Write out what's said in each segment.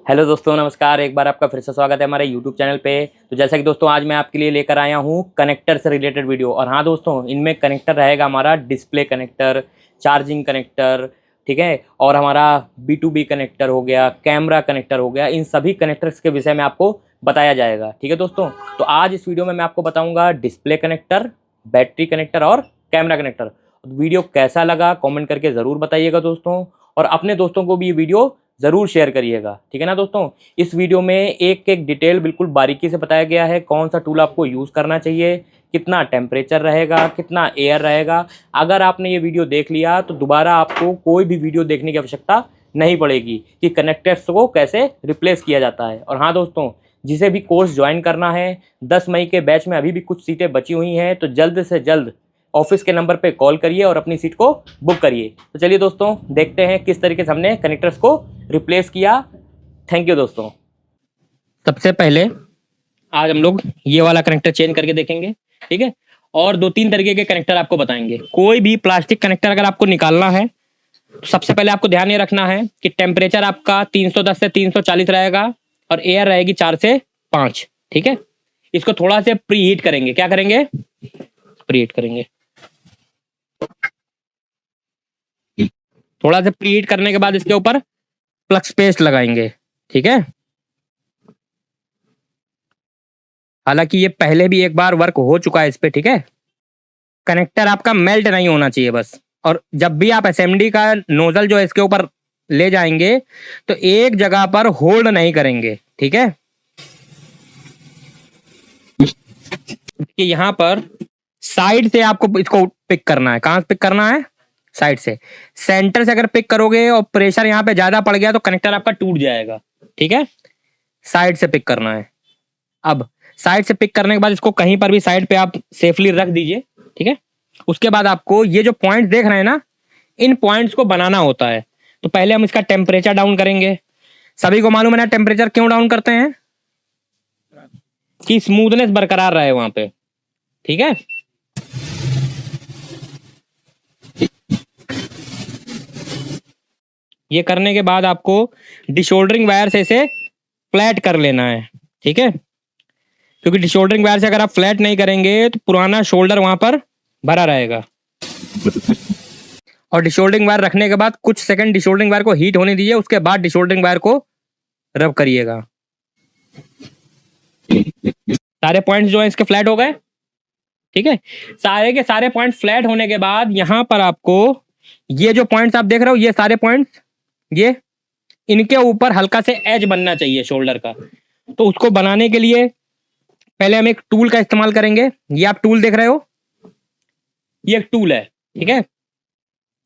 Hello दोस्तों, नमस्कार। एक बार आपका फिर से स्वागत है हमारे यूट्यूब चैनल पे। तो जैसा कि दोस्तों आज मैं आपके लिए लेकर आया हूँ कनेक्टर से रिलेटेड वीडियो। और हाँ दोस्तों, इनमें कनेक्टर रहेगा हमारा डिस्प्ले कनेक्टर, चार्जिंग कनेक्टर, ठीक है, और हमारा B2B कनेक्टर हो गया, कैमरा कनेक्टर हो गया। इन सभी कनेक्टर्स के विषय में आपको बताया जाएगा, ठीक है दोस्तों। तो आज इस वीडियो में मैं आपको बताऊँगा डिस्प्ले कनेक्टर, बैटरी कनेक्टर और कैमरा कनेक्टर। वीडियो कैसा लगा कमेंट करके ज़रूर बताइएगा दोस्तों, और अपने दोस्तों को भी ये वीडियो ज़रूर शेयर करिएगा, ठीक है ना दोस्तों। इस वीडियो में एक एक डिटेल बिल्कुल बारीकी से बताया गया है, कौन सा टूल आपको यूज़ करना चाहिए, कितना टेम्परेचर रहेगा, कितना एयर रहेगा। अगर आपने ये वीडियो देख लिया तो दोबारा आपको कोई भी वीडियो देखने की आवश्यकता नहीं पड़ेगी कि कनेक्टर्स को कैसे रिप्लेस किया जाता है। और हाँ दोस्तों, जिसे भी कोर्स ज्वाइन करना है, 10 मई के बैच में अभी भी कुछ सीटें बची हुई हैं, तो जल्द से जल्द ऑफिस के नंबर पे कॉल करिए और अपनी सीट को बुक करिए। तो चलिए दोस्तों, देखते हैं किस तरीके से हमने कनेक्टर्स को रिप्लेस किया। थैंक यू दोस्तों। सबसे पहले आज हम लोग ये वाला कनेक्टर चेंज करके देखेंगे, ठीक है। और 2-3 तरीके के कनेक्टर आपको बताएंगे। कोई भी प्लास्टिक कनेक्टर अगर आपको निकालना है तो सबसे पहले आपको ध्यान ये रखना है कि टेम्परेचर आपका 310 से 340 रहेगा और एयर रहेगी 4 से 5, ठीक है। इसको थोड़ा से प्री हीट करेंगे। क्या करेंगे? प्री हीट करेंगे। थोड़ा सा प्री हीट करने के बाद इसके ऊपर फ्लक्स पेस्ट लगाएंगे, ठीक है। हालांकि ये पहले भी एक बार वर्क हो चुका है इस पे, ठीक है। कनेक्टर आपका मेल्ट नहीं होना चाहिए बस। और जब भी आप एसएमडी का नोजल जो है इसके ऊपर ले जाएंगे तो एक जगह पर होल्ड नहीं करेंगे, ठीक है। कि यहाँ पर साइड से आपको इसको पिक करना है। कहां से पिक करना है? साइड से। सेंटर से अगर पिक करोगे और प्रेशर यहाँ पे ज्यादा पड़ गया तो कनेक्टर आपका टूट जाएगा, ठीक है। साइड से पिक करना है। अब साइड से पिक करने के बाद इसको कहीं पर भी साइड पे आप सेफली रख दीजिए, ठीक है। उसके बाद आपको ये जो पॉइंट देख रहे हैं ना, इन पॉइंट्स को बनाना होता है। तो पहले हम इसका टेम्परेचर डाउन करेंगे। सभी को मालूम है ना टेम्परेचर क्यों डाउन करते हैं? कि स्मूथनेस बरकरार रहे वहां पे, ठीक है। ये करने के बाद आपको डिशोल्डरिंग वायर से इसे फ्लैट कर लेना है, ठीक है। क्योंकि डिशोल्डरिंग वायर से अगर आप फ्लैट नहीं करेंगे तो पुराना शोल्डर वहां पर भरा रहेगा। और डिशोल्डरिंग वायर रखने के बाद कुछ सेकंड डिशोल्डरिंग वायर को हीट होने दीजिए। उसके बाद डिशोल्डरिंग वायर को रब करिएगा। सारे पॉइंट्स जो है इसके फ्लैट हो गए, ठीक है। सारे के सारे पॉइंट फ्लैट होने के बाद यहां पर आपको ये जो पॉइंट्स आप देख रहे हो, ये सारे पॉइंट्स, ये इनके ऊपर हल्का से एज बनना चाहिए शोल्डर का। तो उसको बनाने के लिए पहले हम एक टूल का इस्तेमाल करेंगे। ये आप टूल देख रहे हो, ये एक टूल है, ठीक है।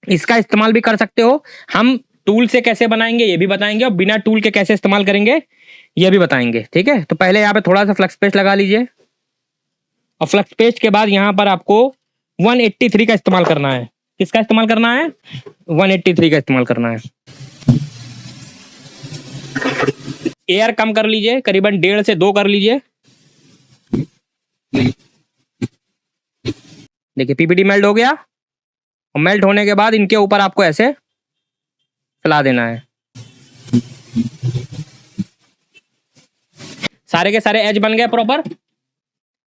इसका इस्तेमाल भी कर सकते हो। हम टूल से कैसे बनाएंगे ये भी बताएंगे, और बिना टूल के कैसे इस्तेमाल करेंगे ये भी बताएंगे, ठीक है। तो पहले यहाँ पे थोड़ा सा फ्लक्स पेस्ट लगा लीजिए। और फ्लक्स पेस्ट के बाद यहाँ पर आपको 183 का इस्तेमाल करना है। किसका इस्तेमाल करना है? 183 का इस्तेमाल करना है। एयर कम कर लीजिए, करीबन 1.5 से 2 कर लीजिए। देखिए पीपीटी मेल्ट हो गया। और मेल्ट होने के बाद इनके ऊपर आपको ऐसे फैला देना है। सारे के सारे एज बन गए प्रॉपर।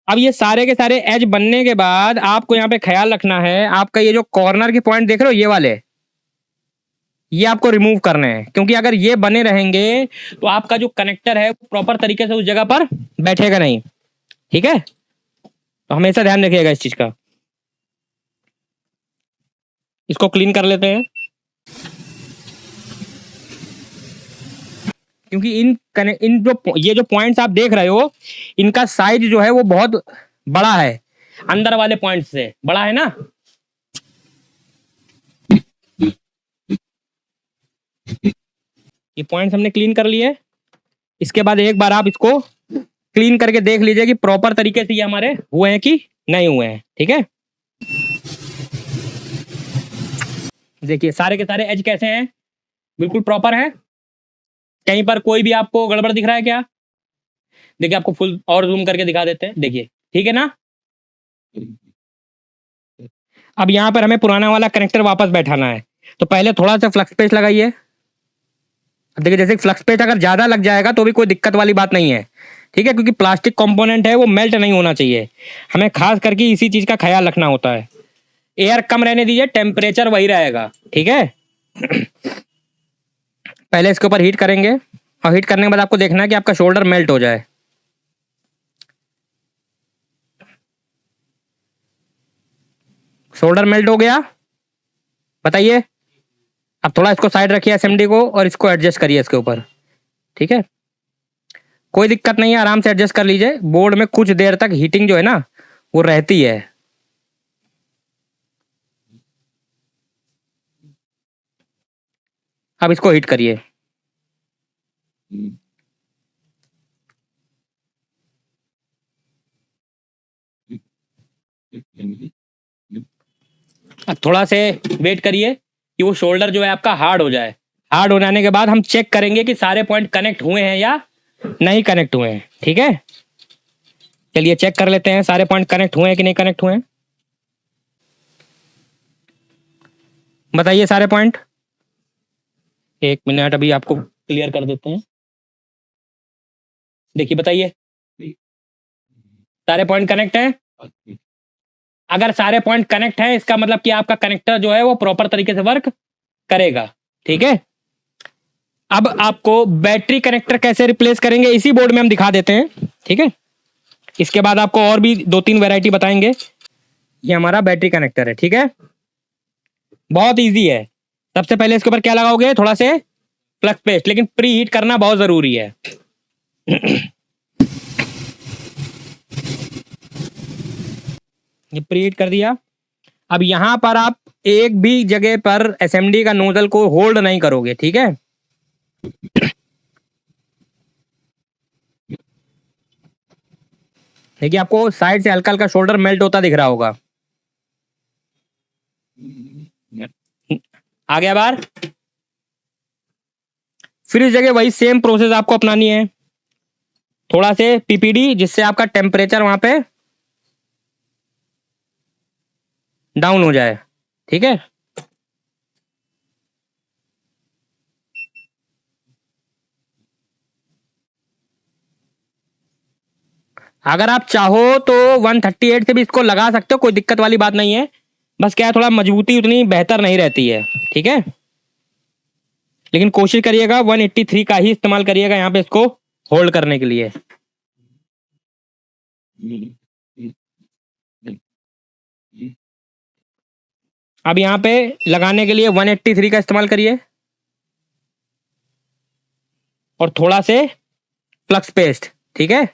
अब ये सारे के सारे एज बनने के बाद आपको यहाँ पे ख्याल रखना है, आपका ये जो कॉर्नर के पॉइंट देख रहे हो ये वाले, ये आपको रिमूव करने हैं। क्योंकि अगर ये बने रहेंगे तो आपका जो कनेक्टर है प्रॉपर तरीके से उस जगह पर बैठेगा नहीं, ठीक है। तो हमेशा ध्यान रखिएगा इस चीज का। इसको क्लीन कर लेते हैं। क्योंकि इन जो ये जो पॉइंट्स आप देख रहे हो, इनका साइज जो है वो बहुत बड़ा है, अंदर वाले पॉइंट से बड़ा है ना। ये पॉइंट्स हमने क्लीन कर लिए। इसके बाद एक बार आप इसको क्लीन करके देख लीजिए कि प्रॉपर तरीके से ये हमारे हुए हैं कि नहीं हुए हैं, ठीक है। देखिए सारे के सारे एज कैसे हैं, बिल्कुल प्रॉपर है। कहीं पर कोई भी आपको गड़बड़ दिख रहा है क्या? देखिए आपको फुल और जूम करके दिखा देते हैं। देखिए ठीक है ना। अब यहाँ पर हमें पुराना वाला कनेक्टर वापस बैठाना है। तो पहले थोड़ा सा फ्लक्स पेस्ट लगाइए। अब देखिए जैसे फ्लक्स पेस्ट अगर ज़्यादा लग जाएगा तो भी कोई दिक्कत वाली बात नहीं है, ठीक है, क्योंकि प्लास्टिक कंपोनेंट है वो मेल्ट नहीं होना चाहिए। हमें खास करके इसी चीज़ का ख्याल रखना होता है। एयर कम रहने दीजिए, टेम्परेचर वही रहेगा, ठीक है। पहले इसके ऊपर हीट करेंगे और हीट करने के बाद आपको देखना है कि आपका शोल्डर मेल्ट हो जाए। शोल्डर मेल्ट हो गया, बताइए। अब थोड़ा इसको साइड रखिए एसएमडी को और इसको एडजस्ट करिए इसके ऊपर, ठीक है। कोई दिक्कत नहीं है, आराम से एडजस्ट कर लीजिए। बोर्ड में कुछ देर तक हीटिंग जो है ना वो रहती है। अब इसको हीट करिए। अब थोड़ा से वेट करिए कि वो शोल्डर जो है आपका हार्ड हो जाए। हार्ड हो जाने के बाद हम चेक करेंगे कि सारे पॉइंट कनेक्ट हुए हैं या नहीं कनेक्ट हुए हैं, ठीक है। चलिए चेक कर लेते हैं सारे पॉइंट कनेक्ट हुए हैं कि नहीं कनेक्ट हुए हैं। बताइए सारे पॉइंट। एक मिनट, अभी आपको क्लियर कर देते हैं। देखिए बताइए, सारे पॉइंट कनेक्ट हैं। अगर सारे पॉइंट कनेक्ट हैं इसका मतलब कि आपका कनेक्टर जो है वो प्रॉपर तरीके से वर्क करेगा, ठीक है। अब आपको बैटरी कनेक्टर कैसे रिप्लेस करेंगे इसी बोर्ड में हम दिखा देते हैं, ठीक है। इसके बाद आपको और भी 2-3 वैरायटी बताएंगे। ये हमारा बैटरी कनेक्टर है, ठीक है। बहुत इजी है। सबसे पहले इसके ऊपर क्या लगाओगे, थोड़ा से फ्लक्स पेस्ट, लेकिन प्री हीट करना बहुत जरूरी है। ये प्री हीट कर दिया। अब यहां पर आप एक भी जगह पर एसएमडी का नोजल को होल्ड नहीं करोगे, ठीक है। देखिए आपको साइड से हल्का हल्का शोल्डर मेल्ट होता दिख रहा होगा। आ गया बाहर। फिर इस जगह वही सेम प्रोसेस आपको अपनानी है। थोड़ा से पीपीडी, जिससे आपका टेम्परेचर वहां पे डाउन हो जाए, ठीक है। अगर आप चाहो तो 138 से भी इसको लगा सकते हो, कोई दिक्कत वाली बात नहीं है। बस क्या है, थोड़ा मजबूती उतनी बेहतर नहीं रहती है, ठीक है। लेकिन कोशिश करिएगा 183 का ही इस्तेमाल करिएगा यहाँ पे इसको होल्ड करने के लिए। अब यहाँ पे लगाने के लिए 183 का इस्तेमाल करिए और थोड़ा से फ्लक्स पेस्ट, ठीक है।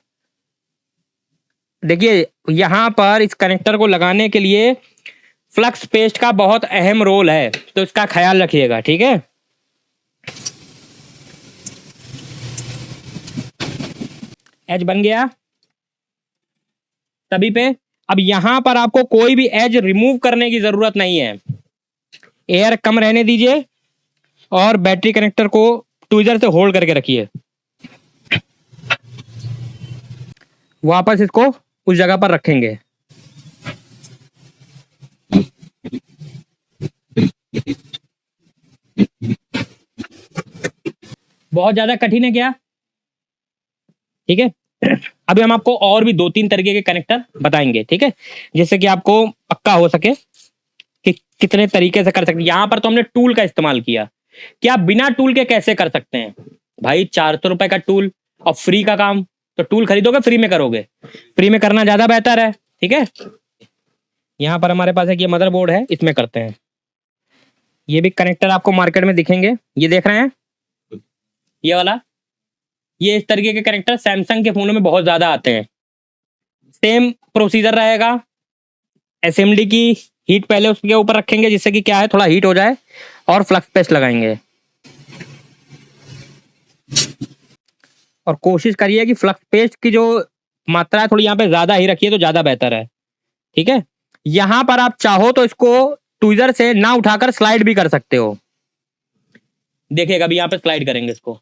देखिए यहां पर इस कनेक्टर को लगाने के लिए फ्लक्स पेस्ट का बहुत अहम रोल है, तो इसका ख्याल रखिएगा, ठीक है। एज बन गया सभी पे। अब यहां पर आपको कोई भी एज रिमूव करने की जरूरत नहीं है। एयर कम रहने दीजिए और बैटरी कनेक्टर को ट्विजर से होल्ड करके रखिए। वापस इसको उस जगह पर रखेंगे। बहुत ज्यादा कठिन है क्या, ठीक है। अभी हम आपको और भी 2-3 तरीके के कनेक्टर बताएंगे, ठीक है, जिससे कि आपको पक्का हो सके कि कितने तरीके से कर सकते हैं। यहां पर तो हमने टूल का इस्तेमाल किया, कि आप बिना टूल के कैसे कर सकते हैं। भाई 400 रुपए का टूल और फ्री का काम, तो टूल खरीदोगे फ्री में करोगे, फ्री में करना ज्यादा बेहतर है, ठीक है। यहाँ पर हमारे पास एक ये मदरबोर्ड है, इसमें करते हैं। ये भी कनेक्टर आपको मार्केट में दिखेंगे, ये देख रहे हैं ये वाला। ये इस तरीके के कनेक्टर सैमसंग के फोनों में बहुत ज्यादा आते हैं। सेम प्रोसीजर रहेगा। एसएमडी की हीट पहले उसके ऊपर रखेंगे, जिससे कि क्या है थोड़ा हीट हो जाए, और फ्लक्स पेस्ट लगाएंगे। और कोशिश करिए कि फ्लक्स पेस्ट की जो मात्रा है थोड़ी यहाँ पे ज्यादा ही रखिए तो ज्यादा बेहतर है, ठीक है। यहां पर आप चाहो तो इसको ट्विजर से ना उठाकर स्लाइड भी कर सकते हो। देखिएगा अभी यहाँ पे स्लाइड करेंगे इसको।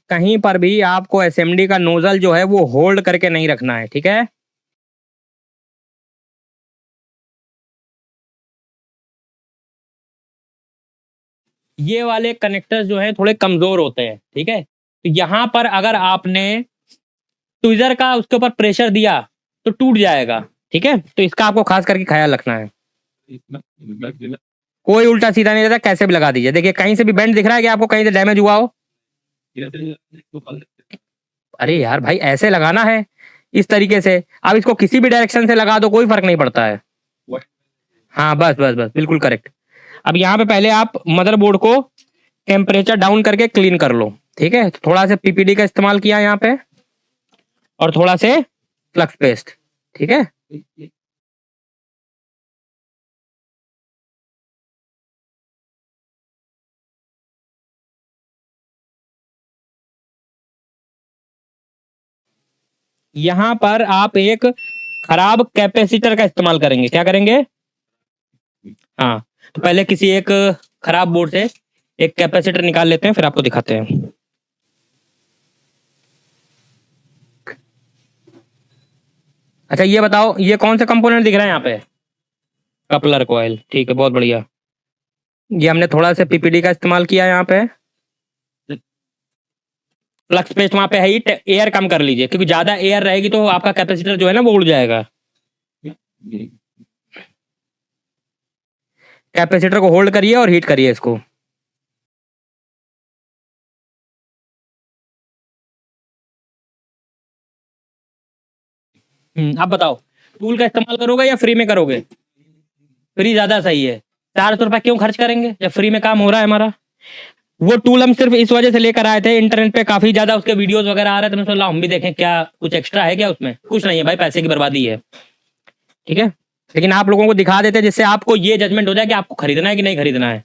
कहीं पर भी आपको एसएमडी का नोजल जो है वो होल्ड करके नहीं रखना है, ठीक है। ये वाले कनेक्टर जो है थोड़े कमजोर होते हैं, ठीक है। तो यहाँ पर अगर आपने ट्विजर का उसके ऊपर प्रेशर दिया तो टूट जाएगा, ठीक है। तो इसका आपको खास करके ख्याल रखना है। कोई उल्टा सीधा नहीं रहता, कैसे भी लगा दीजिए। देखिए कहीं से भी बेंड दिख रहा है कि आपको कहीं से डैमेज हुआ हो? अरे यार भाई, ऐसे लगाना है इस तरीके से। आप इसको किसी भी डायरेक्शन से लगा दो, कोई फर्क नहीं पड़ता है। हाँ बस बस बस, बिल्कुल करेक्ट। अब यहाँ पे पहले आप मदरबोर्ड को टेम्परेचर डाउन करके क्लीन कर लो, ठीक है। तो थोड़ा सा पीपीडी का इस्तेमाल किया यहाँ पे, और थोड़ा से फ्लक्स पेस्ट, ठीक है। यहाँ पर आप एक खराब कैपेसिटर का इस्तेमाल करेंगे। क्या करेंगे? हाँ, तो पहले किसी एक खराब बोर्ड से एक कैपेसिटर निकाल लेते हैं, फिर आपको दिखाते हैं। अच्छा ये बताओ, ये कौन सा कंपोनेंट दिख रहा है यहाँ पे? कपलर कॉइल, ठीक है, बहुत बढ़िया। ये हमने थोड़ा सा पीपीडी का इस्तेमाल किया यहाँ पे। फ्लक्स पेस्ट वहां पे है ही, एयर कम कर लीजिए, क्योंकि ज्यादा एयर रहेगी तो आपका कैपेसिटर जो है ना वो उड़ जाएगा। कैपेसिटर को होल्ड करिए और हीट करिए इसको। अब बताओ, टूल का इस्तेमाल करोगे या फ्री में करोगे? फ्री ज्यादा सही है। 400 रुपए क्यों खर्च करेंगे जब फ्री में काम हो रहा है हमारा? वो टूल हम सिर्फ इस वजह से लेकर आए थे, इंटरनेट पे काफी ज्यादा उसके वीडियोस वगैरह आ रहे थे, मैंने सोचा हम भी देखें क्या कुछ एक्स्ट्रा है क्या उसमें। कुछ नहीं है भाई, पैसे की बर्बादी है, ठीक है। लेकिन आप लोगों को दिखा देते हैं जिससे आपको ये जजमेंट हो जाए कि आपको खरीदना है कि नहीं खरीदना है,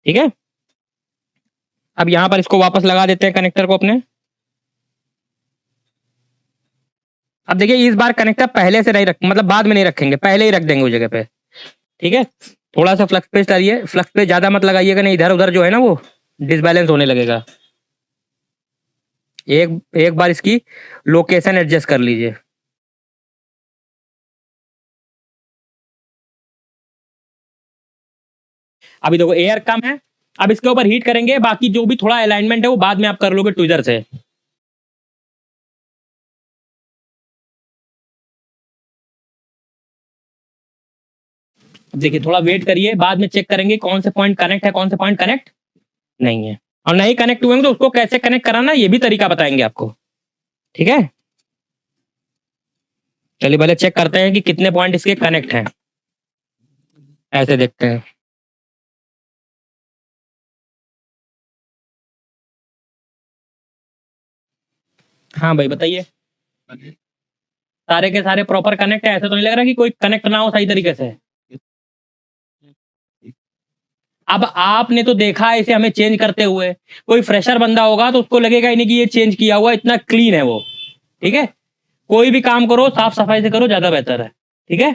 ठीक है। अब यहाँ पर इसको वापस लगा देते हैं कनेक्टर को अपने। अब देखिए इस बार कनेक्टर पहले से नहीं रख, मतलब बाद में नहीं रखेंगे, पहले ही रख देंगे उस जगह पे, ठीक है। थोड़ा सा फ्लक्स पेस्ट डालिए, फ्लक्स पेस्ट ज्यादा मत लगाइएगा, नहीं इधर उधर जो है ना वो डिसबैलेंस होने लगेगा। एक एक बार इसकी लोकेशन एडजस्ट कर लीजिए। अभी देखो एयर कम है, अब इसके ऊपर हीट करेंगे, बाकी जो भी थोड़ा अलाइनमेंट है वो बाद में आप कर लोगे ट्विजर से। देखिए थोड़ा वेट करिए, बाद में चेक करेंगे कौन से पॉइंट कनेक्ट है, कौन से पॉइंट कनेक्ट नहीं है। और नहीं कनेक्ट हुए तो उसको कैसे कनेक्ट कराना ये भी तरीका बताएंगे आपको, ठीक है। चलिए पहले चेक करते हैं कि कितने पॉइंट इसके कनेक्ट हैं, ऐसे देखते हैं। हाँ भाई बताइए, सारे के सारे प्रॉपर कनेक्ट है? ऐसा तो नहीं लग रहा कि कोई कनेक्ट ना हो सही तरीके से। अब आपने तो देखा है इसे हमें चेंज करते हुए, कोई फ्रेशर बंदा होगा तो उसको लगेगा ही नहीं कि ये चेंज किया हुआ, इतना क्लीन है वो, ठीक है। कोई भी काम करो साफ सफाई से करो, ज्यादा बेहतर है, ठीक है।